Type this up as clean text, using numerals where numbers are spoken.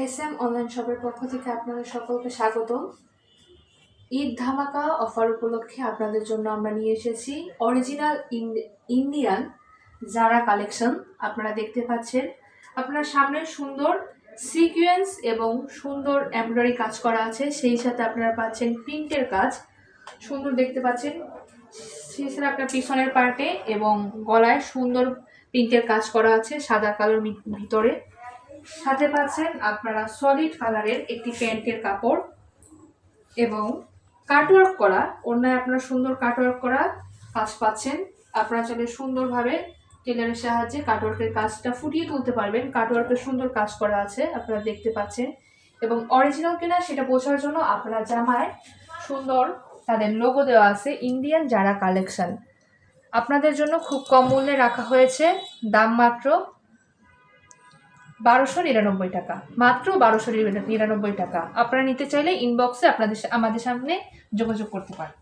SM online শপের পক্ষ থেকে আপনাদের সকলকে স্বাগতম। ঈদ ধামাকা অফার উপলক্ষে আপনাদের জন্য আমরা নিয়ে এসেছি অরিজিনাল ইন্ডিয়ান জারা কালেকশন। আপনারা দেখতে পাচ্ছেন, আপনার সামনে সুন্দর সিকোয়েন্স এবং সুন্দর এমব্রয়ডারি কাজ করা আছে, সেই সাথে আপনারা পাচ্ছেন প্রিন্টের কাজ সুন্দর দেখতে পাচ্ছেন। সেই সাথে আপনার পিছনের পার্টে এবং গলায় সুন্দর প্রিন্টের কাজ করা আছে সাদা কালোর ভিতরে। সাথে পাচ্ছেন আপনারা সলিড কালারের একটি প্যান্টের কাপড় এবং কাটওয়ার্ক করা অন্যায় আপনারা সুন্দর কাটওয়ার্ক করা কাজ পাচ্ছেন। আপনারা চাইলে সুন্দরভাবে টেলারের সাহায্যে কাটওয়ার্কের কাজটা ফুটিয়ে তুলতে পারবেন। কাটওয়ার্কের সুন্দর কাজ করা আছে আপনারা দেখতে পাচ্ছেন, এবং অরিজিনাল কিনা সেটা বোঝার জন্য আপনারা জামায় সুন্দর তাদের লোগো দেওয়া আছে ইন্ডিয়ান জারা কালেকশন। আপনাদের জন্য খুব কম মূল্যে রাখা হয়েছে, দাম মাত্র 1299 টাকা, মাত্র 1299 টাকা। আপনারা নিতে চাইলে ইনবক্সে আমাদের সামনে যোগাযোগ করতে পারেন।